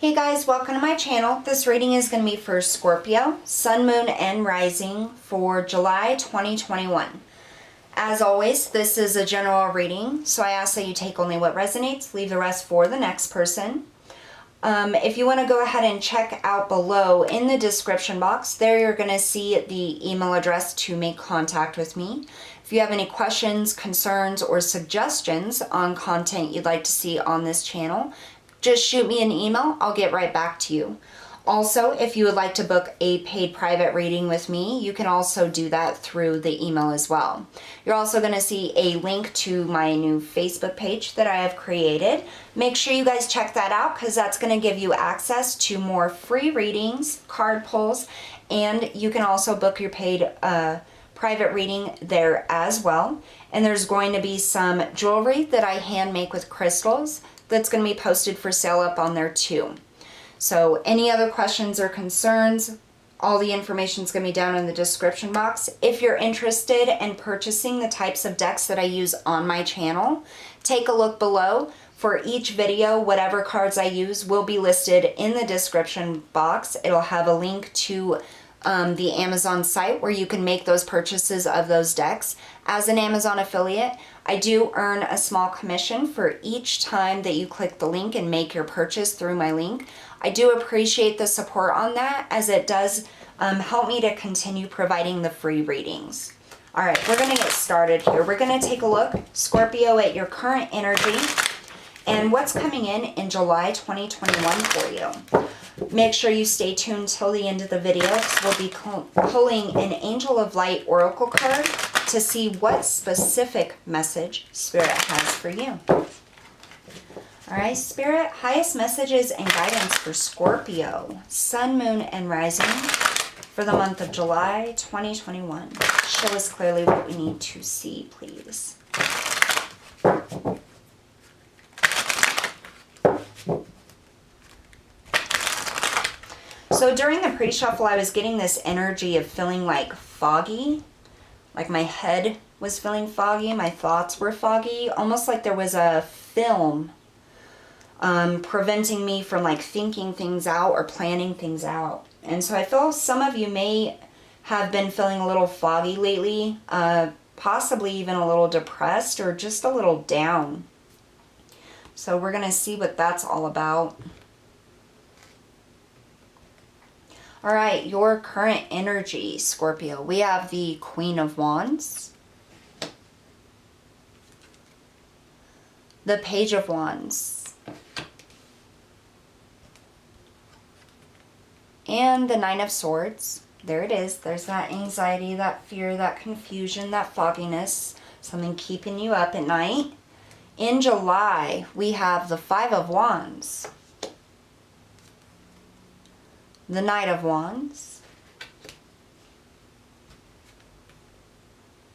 Hey guys, welcome to my channel. This reading is going to be for Scorpio, Sun, Moon, and Rising for July 2021. As always, this is a general reading, so I ask that you take only what resonates, leave the rest for the next person. If you want to go ahead and check out below in the description box, there you're going to see the email address to make contact with me. If you have any questions, concerns, or suggestions on content you'd like to see on this channel, just shoot me an email. I'll get right back to you. Also, if you would like to book a paid private reading with me, you can also do that through the email as well. You're also going to see a link to my new Facebook page that I have created. Make sure you guys check that out because that's going to give you access to more free readings, card pulls, and you can also book your paid private reading there as well. And there's going to be some jewelry that I hand make with crystals that's going to be posted for sale up on there too. So any other questions or concerns, all the information is going to be down in the description box. If you're interested in purchasing the types of decks that I use on my channel, take a look below. For each video, whatever cards I use will be listed in the description box. It'll have a link to the Amazon site where you can make those purchases of those decks. As an Amazon affiliate, I do earn a small commission for each time that you click the link and make your purchase through my link. I do appreciate the support on that as it does help me to continue providing the free readings. All right, we're going to get started here. We're going to take a look, Scorpio, at your current energy and what's coming in July 2021 for you. Make sure you stay tuned till the end of the video because we'll be pulling an Angel of Light Oracle card to see what specific message Spirit has for you. All right, Spirit, highest messages and guidance for Scorpio, Sun, Moon, and Rising for the month of July 2021. Show us clearly what we need to see, please. So during the pre-shuffle, I was getting this energy of feeling like foggy, like my head was feeling foggy, my thoughts were foggy, almost like there was a film preventing me from like thinking things out or planning things out. And so I feel some of you may have been feeling a little foggy lately, possibly even a little depressed or just a little down. So we're going to see what that's all about. All right, your current energy, Scorpio. We have the Queen of Wands, the Page of Wands, and the Nine of Swords. There it is. There's that anxiety, that fear, that confusion, that fogginess, something keeping you up at night. In July, we have the Five of Wands, the Knight of Wands,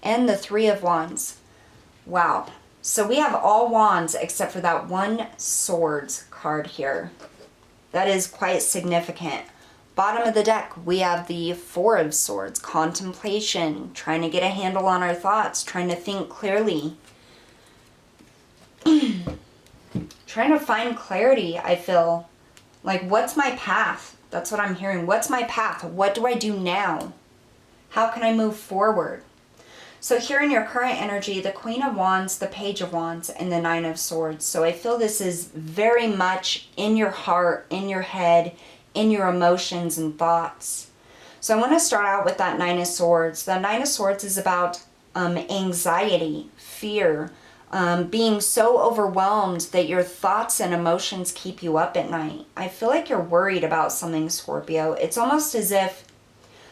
and the Three of Wands. Wow. So we have all wands except for that one swords card here. That is quite significant. Bottom of the deck, we have the Four of Swords, contemplation, trying to get a handle on our thoughts, trying to think clearly. Trying to find clarity, I feel. Like, what's my path? That's what I'm hearing. What's my path? What do I do now? How can I move forward? So here in your current energy, the Queen of Wands, the Page of Wands, and the Nine of Swords. So I feel this is very much in your heart, in your head, in your emotions and thoughts. So I want to start out with that Nine of Swords. The Nine of Swords is about anxiety, fear, being so overwhelmed that your thoughts and emotions keep you up at night. I feel like you're worried about something, Scorpio. It's almost as if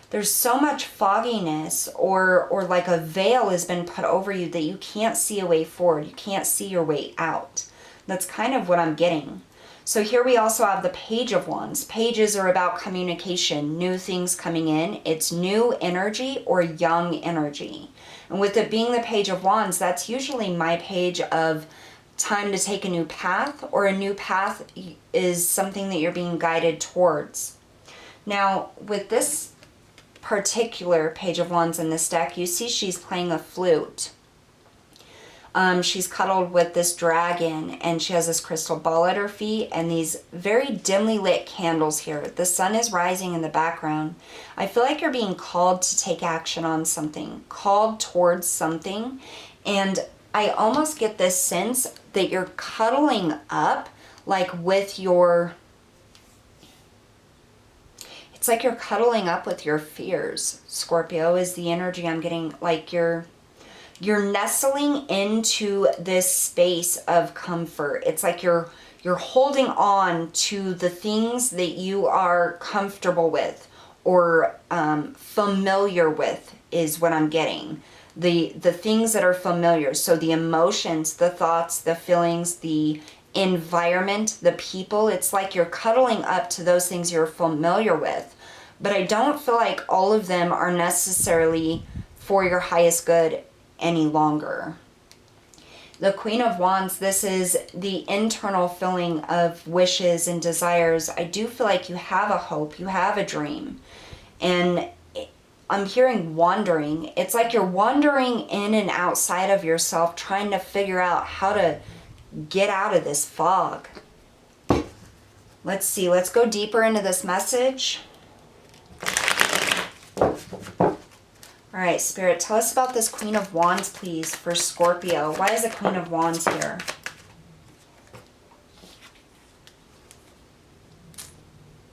there's so much fogginess or like a veil has been put over you that you can't see a way forward. You can't see your way out. That's kind of what I'm getting. So here we also have the Page of Wands. Pages are about communication, new things coming in. It's new energy or young energy. And with it being the Page of Wands, that's usually my page of time to take a new path, or a new path is something that you're being guided towards. Now, with this particular Page of Wands in this deck, you see she's playing a flute. She's cuddled with this dragon, and she has this crystal ball at her feet and these very dimly lit candles here. The sun is rising in the background. I feel like you're being called to take action on something, called towards something. And I almost get this sense that you're cuddling up, like with your... It's like you're cuddling up with your fears, Scorpio, is the energy I'm getting. Like you're nestling into this space of comfort. It's like you're holding on to the things that you are comfortable with or familiar with is what I'm getting. The things that are familiar. So the emotions, the thoughts, the feelings, the environment, the people. It's like you're cuddling up to those things you're familiar with. But I don't feel like all of them are necessarily for your highest good any longer. The Queen of Wands, this is the internal feeling of wishes and desires. I do feel like you have a hope, you have a dream. And I'm hearing wandering. It's like you're wandering in and outside of yourself, trying to figure out how to get out of this fog. Let's see, let's go deeper into this message. All right, Spirit, tell us about this Queen of Wands, please, for Scorpio. Why is the Queen of Wands here?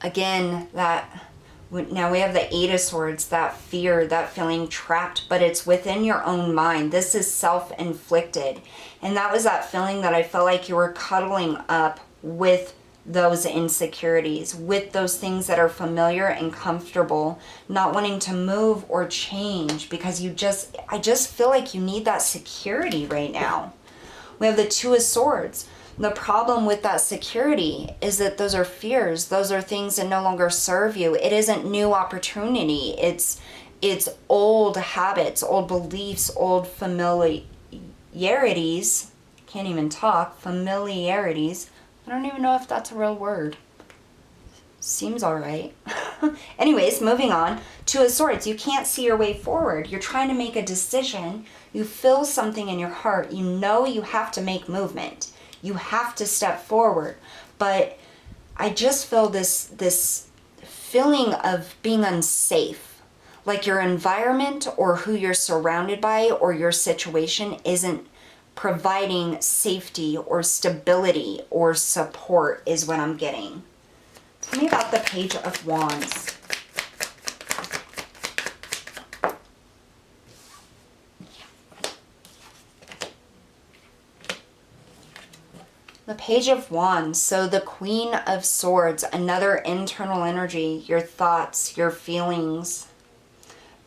Again, now we have the Eight of Swords, that fear, that feeling trapped, but it's within your own mind. This is self-inflicted. And that was that feeling that I felt like you were cuddling up with those insecurities, with those things that are familiar and comfortable, not wanting to move or change because I just feel like you need that security right now. We have the Two of Swords. The problem with that security is that those are fears. Those are things that no longer serve you. It isn't new opportunity. It's old habits, old beliefs, old familiarities. Can't even talk. Familiarities. I don't even know if that's a real word. Seems all right. Anyways, moving on. Two of Swords. You can't see your way forward. You're trying to make a decision. You feel something in your heart. You know you have to make movement. You have to step forward. But I just feel this feeling of being unsafe. Like your environment or who you're surrounded by or your situation isn't providing safety or stability or support is what I'm getting. Tell me about the Page of Wands. The Page of Wands, so the Queen of Swords, another internal energy, your thoughts, your feelings,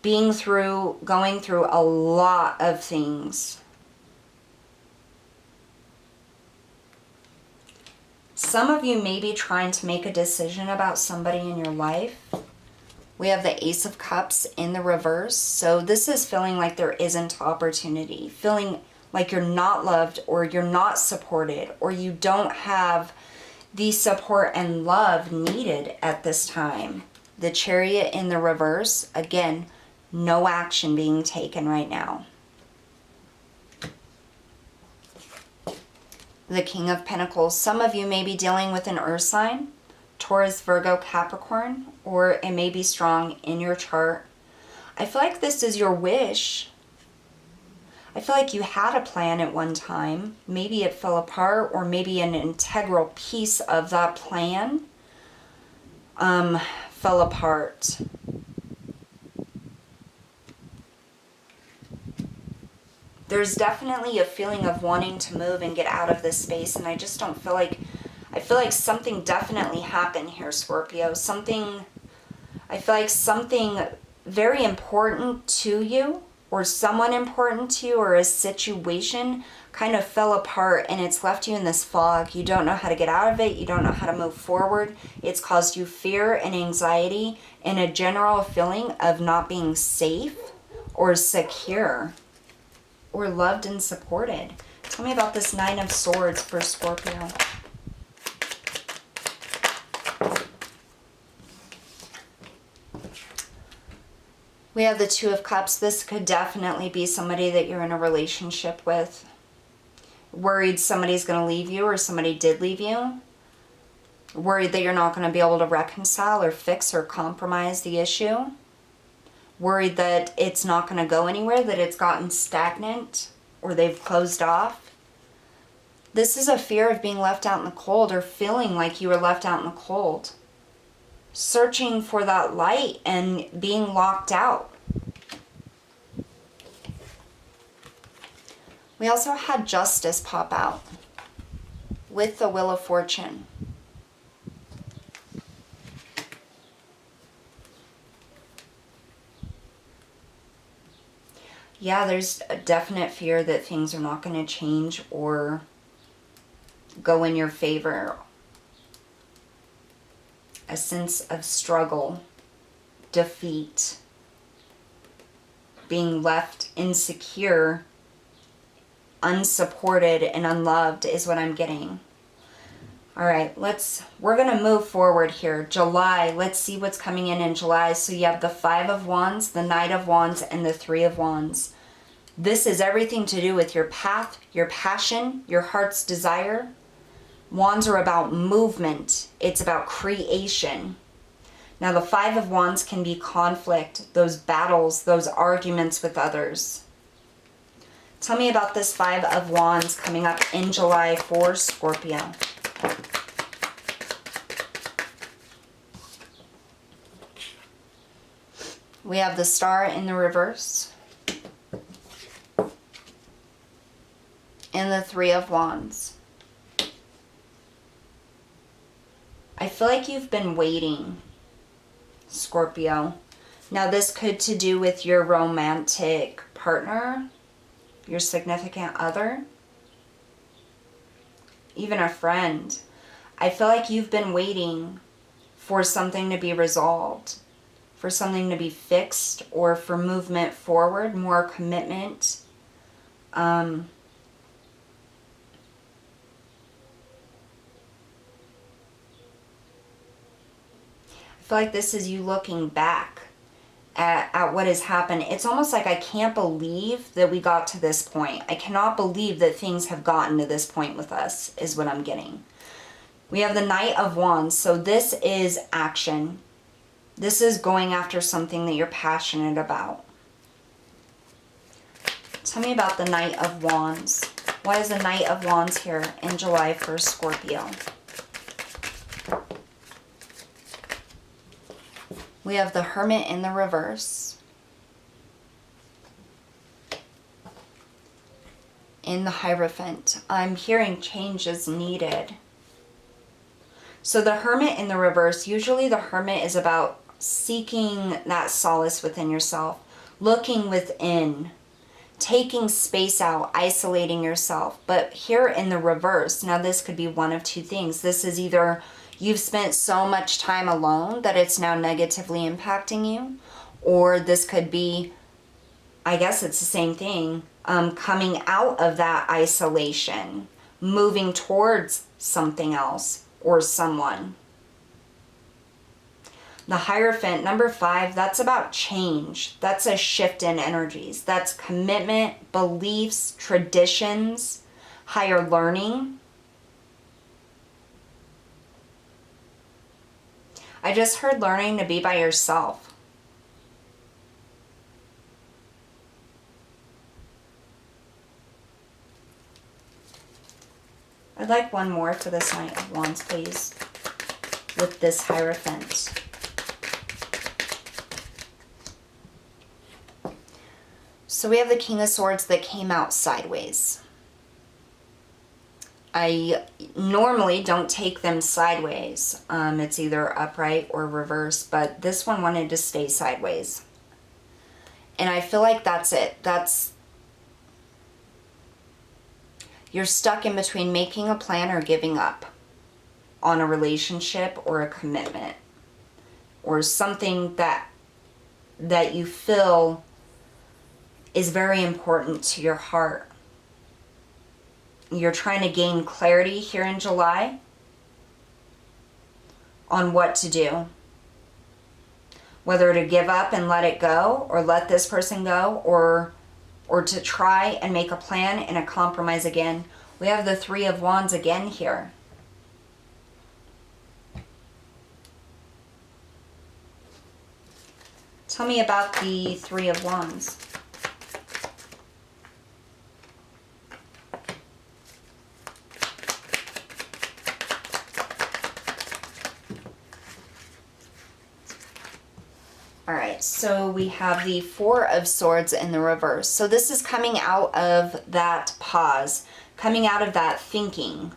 going through a lot of things. Some of you may be trying to make a decision about somebody in your life. We have the Ace of Cups in the reverse. So this is feeling like there isn't opportunity. Feeling like you're not loved or you're not supported or you don't have the support and love needed at this time. The Chariot in the reverse. Again, no action being taken right now. The King of Pentacles. Some of you may be dealing with an earth sign, Taurus, Virgo, Capricorn, or it may be strong in your chart. I feel like this is your wish. I feel like you had a plan at one time. Maybe it fell apart or maybe an integral piece of that plan fell apart. There's definitely a feeling of wanting to move and get out of this space, and I just don't feel like... I feel like something definitely happened here, Scorpio. I feel like something very important to you, or someone important to you, or a situation kind of fell apart, and it's left you in this fog. You don't know how to get out of it. You don't know how to move forward. It's caused you fear and anxiety and a general feeling of not being safe or secure or loved and supported. Tell me about this Nine of Swords for Scorpio. We have the Two of Cups. This could definitely be somebody that you're in a relationship with. Worried somebody's going to leave you or somebody did leave you. Worried that you're not going to be able to reconcile or fix or compromise the issue. Worried that it's not going to go anywhere, that it's gotten stagnant or they've closed off. This is a fear of being left out in the cold or feeling like you were left out in the cold. Searching for that light and being locked out. We also had justice pop out with the Wheel of Fortune. Yeah, there's a definite fear that things are not going to change or go in your favor. A sense of struggle, defeat, being left insecure, unsupported, and unloved is what I'm getting. All right, we're going to move forward here. July, let's see what's coming in July. So you have the 5 of Wands, the Knight of Wands, and the 3 of Wands. This is everything to do with your path, your passion, your heart's desire. Wands are about movement. It's about creation. Now the 5 of Wands can be conflict, those battles, those arguments with others. Tell me about this 5 of Wands coming up in July for Scorpio. We have the Star in the reverse. And the 3 of Wands. I feel like you've been waiting, Scorpio. Now this could to do with your romantic partner, your significant other, even a friend. I feel like you've been waiting for something to be resolved, for something to be fixed, or for movement forward, more commitment. I feel like this is you looking back at what has happened. It's almost like I can't believe that we got to this point. I cannot believe that things have gotten to this point with us, is what I'm getting. We have the Knight of Wands. So this is action. This is going after something that you're passionate about. Tell me about the Knight of Wands. Why is the Knight of Wands here in July for Scorpio? We have the Hermit in the reverse. In the Hierophant. I'm hearing change is needed. So the Hermit in the reverse, usually the Hermit is about seeking that solace within yourself, looking within, taking space out, isolating yourself. But here in the reverse, now this could be one of two things. This is either you've spent so much time alone that it's now negatively impacting you, or this could be, I guess it's the same thing, coming out of that isolation, moving towards something else or someone. The Hierophant, number 5, that's about change. That's a shift in energies. That's commitment, beliefs, traditions, higher learning. I just heard learning to be by yourself. I'd like one more for this Knight of Wands, please, with this Hierophant. So we have the King of Swords that came out sideways. I normally don't take them sideways. It's either upright or reverse, but this one wanted to stay sideways. And I feel like that's it. You're stuck in between making a plan or giving up on a relationship or a commitment or something that you feel is very important to your heart. You're trying to gain clarity here in July on what to do. Whether to give up and let it go, or let this person go, or to try and make a plan and a compromise again, We have the Three of Wands again here. Tell me about the Three of Wands. All right, so we have the Four of Swords in the reverse. So this is coming out of that pause, coming out of that thinking,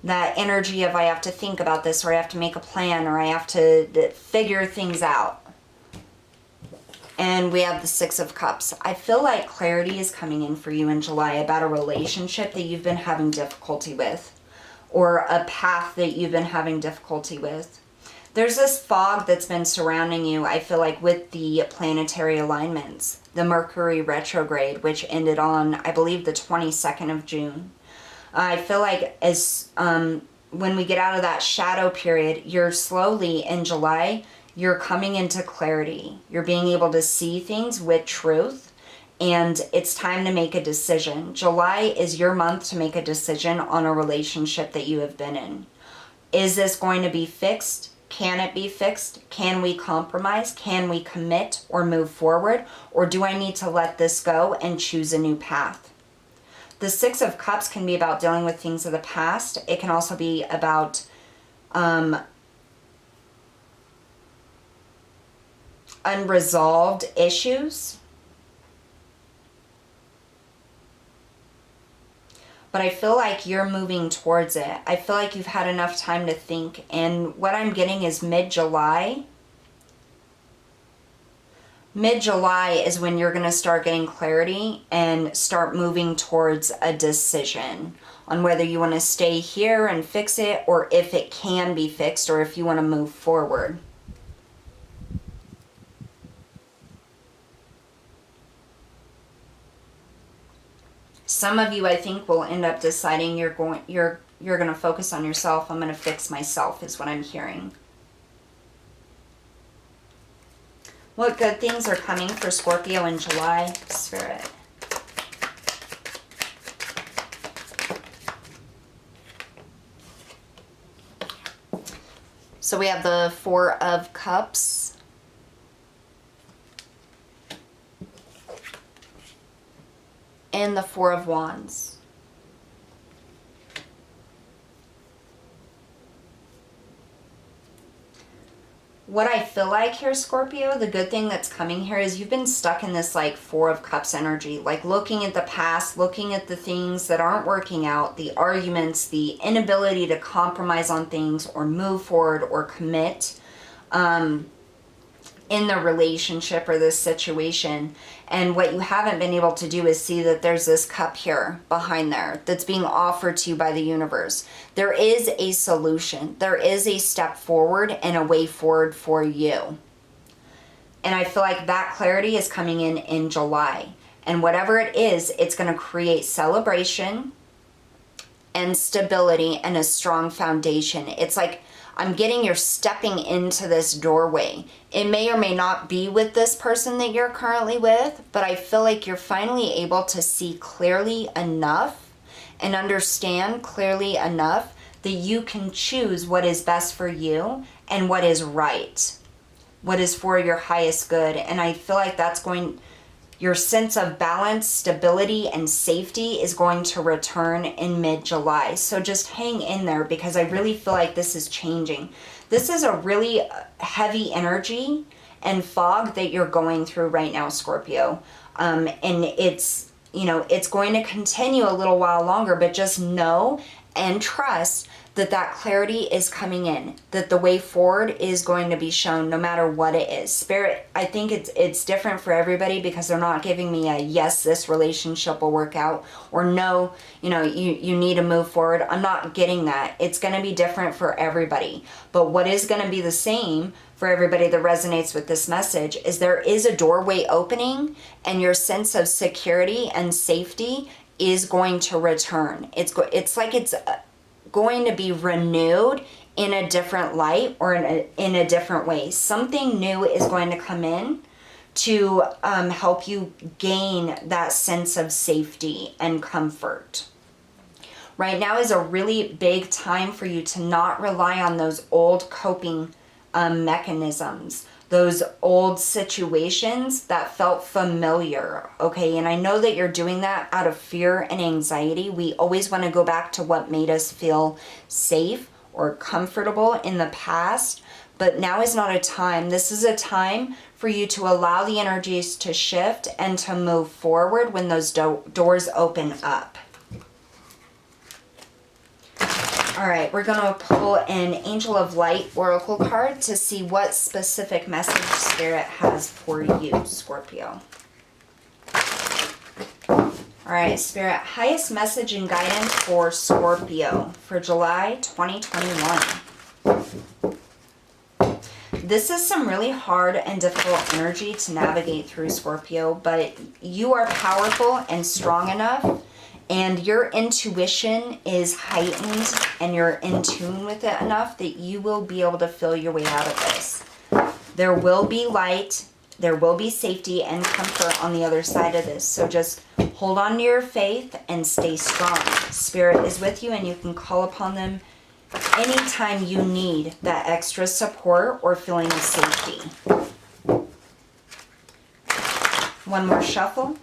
that energy of I have to think about this, or I have to make a plan, or I have to figure things out. And we have the Six of Cups. I feel like clarity is coming in for you in July about a relationship that you've been having difficulty with, or a path that you've been having difficulty with. There's this fog that's been surrounding you, I feel like, with the planetary alignments. The Mercury retrograde, which ended on, I believe, the 22nd of June. I feel like as when we get out of that shadow period, you're slowly, in July, you're coming into clarity. You're being able to see things with truth, and it's time to make a decision. July is your month to make a decision on a relationship that you have been in. Is this going to be fixed? Can it be fixed? Can we compromise? Can we commit or move forward? Or do I need to let this go and choose a new path? The Six of Cups can be about dealing with things of the past. It can also be about unresolved issues. But I feel like you're moving towards it. I feel like you've had enough time to think. And what I'm getting is mid-July. Mid-July is when you're going to start getting clarity and start moving towards a decision on whether you want to stay here and fix it, or if it can be fixed, or if you want to move forward. Some of you, I think, will end up deciding you're going to focus on yourself. I'm going to fix myself is what I'm hearing. What good things are coming for Scorpio in July, Spirit? So we have the Four of Cups. And the Four of Wands. What I feel like here, Scorpio, the good thing that's coming here is you've been stuck in this like Four of Cups energy, like looking at the past, looking at the things that aren't working out, the arguments, the inability to compromise on things or move forward or commit in the relationship or this situation. And what you haven't been able to do is see that there's this cup here behind there that's being offered to you by the universe. There is a solution. There is a step forward and a way forward for you. And I feel like that clarity is coming in July. And whatever it is, it's going to create celebration and stability and a strong foundation. It's like I'm getting you're stepping into this doorway. It may or may not be with this person that you're currently with, but I feel like you're finally able to see clearly enough and understand clearly enough that you can choose what is best for you and what is right, what is for your highest good. And I feel like that's going, your sense of balance, stability, and safety is going to return in mid-July. So just hang in there, because I really feel like this is changing. This is a really heavy energy and fog that you're going through right now, Scorpio. And it's, you know, it's going to continue a little while longer, but just know and trust that that clarity is coming in, that the way forward is going to be shown no matter what it is. Spirit, I think it's different for everybody, because they're not giving me a yes, this relationship will work out, or no, you know, you need to move forward. I'm not getting that. It's going to be different for everybody. But what is going to be the same for everybody that resonates with this message is there is a doorway opening, and your sense of security and safety is going to return. It's like it's going to be renewed in a different light, or in a different way. Something new is going to come in to help you gain that sense of safety and comfort. Right now is a really big time for you to not rely on those old coping mechanisms, those old situations that felt familiar, okay? And I know that you're doing that out of fear and anxiety. We always want to go back to what made us feel safe or comfortable in the past, but now is not a time. This is a time for you to allow the energies to shift and to move forward when those doors open up. All right, we're going to pull an Angel of Light Oracle card to see what specific message Spirit has for you, Scorpio. All right, Spirit, highest message and guidance for Scorpio for July 2021. This is some really hard and difficult energy to navigate through, Scorpio, but you are powerful and strong enough, and your intuition is heightened and you're in tune with it enough that you will be able to feel your way out of this. There will be light, there will be safety and comfort on the other side of this. So just hold on to your faith and stay strong. Spirit is with you and you can call upon them anytime you need that extra support or feeling of safety. One more shuffle.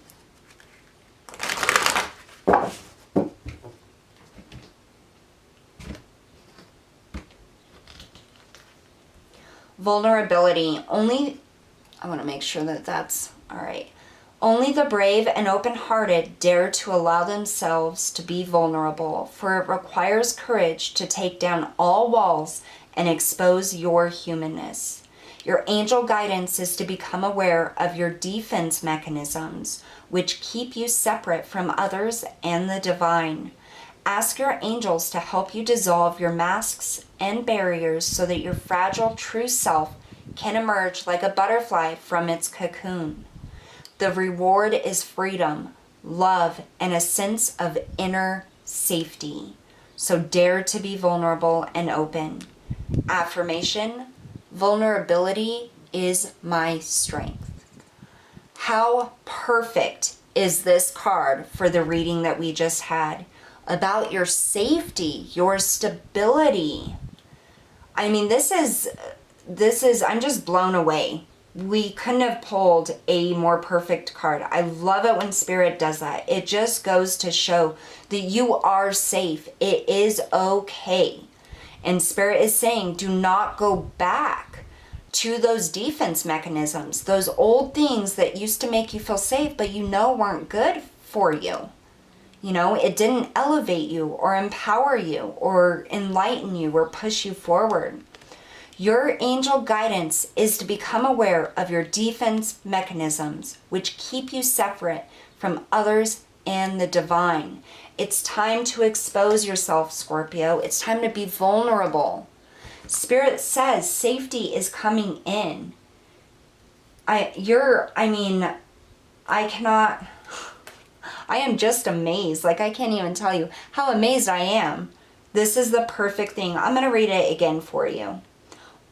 Vulnerability. I want to make sure that that's all right. Only the brave and open-hearted dare to allow themselves to be vulnerable, for it requires courage to take down all walls and expose your humanness. Your angel guidance is to become aware of your defense mechanisms, which keep you separate from others and the divine. Ask your angels to help you dissolve your masks and barriers so that your fragile true self can emerge like a butterfly from its cocoon. The reward is freedom, love, and a sense of inner safety. So dare to be vulnerable and open. Affirmation: vulnerability is my strength. How perfect is this card for the reading that we just had? About your safety, your stability. I mean, this is, I'm just blown away. We couldn't have pulled a more perfect card. I love it when Spirit does that. It just goes to show that you are safe. It is okay. And Spirit is saying, do not go back to those defense mechanisms, those old things that used to make you feel safe, but you know weren't good for you. You know, it didn't elevate you or empower you or enlighten you or push you forward. Your angel guidance is to become aware of your defense mechanisms, which keep you separate from others and the divine. It's time to expose yourself, Scorpio. It's time to be vulnerable. Spirit says safety is coming in. I am just amazed. Like, I can't even tell you how amazed I am. This is the perfect thing. I'm going to read it again for you.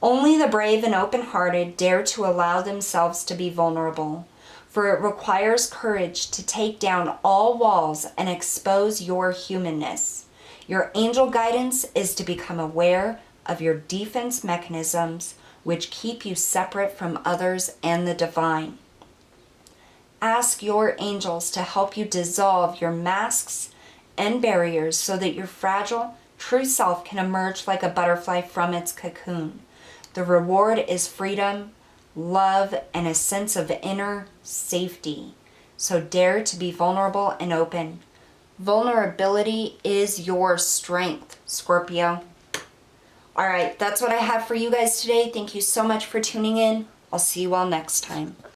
Only the brave and open-hearted dare to allow themselves to be vulnerable, for it requires courage to take down all walls and expose your humanness. Your angel guidance is to become aware of your defense mechanisms, which keep you separate from others and the divine. Ask your angels to help you dissolve your masks and barriers so that your fragile, true self can emerge like a butterfly from its cocoon. The reward is freedom, love, and a sense of inner safety. So dare to be vulnerable and open. Vulnerability is your strength, Scorpio. All right, that's what I have for you guys today. Thank you so much for tuning in. I'll see you all next time.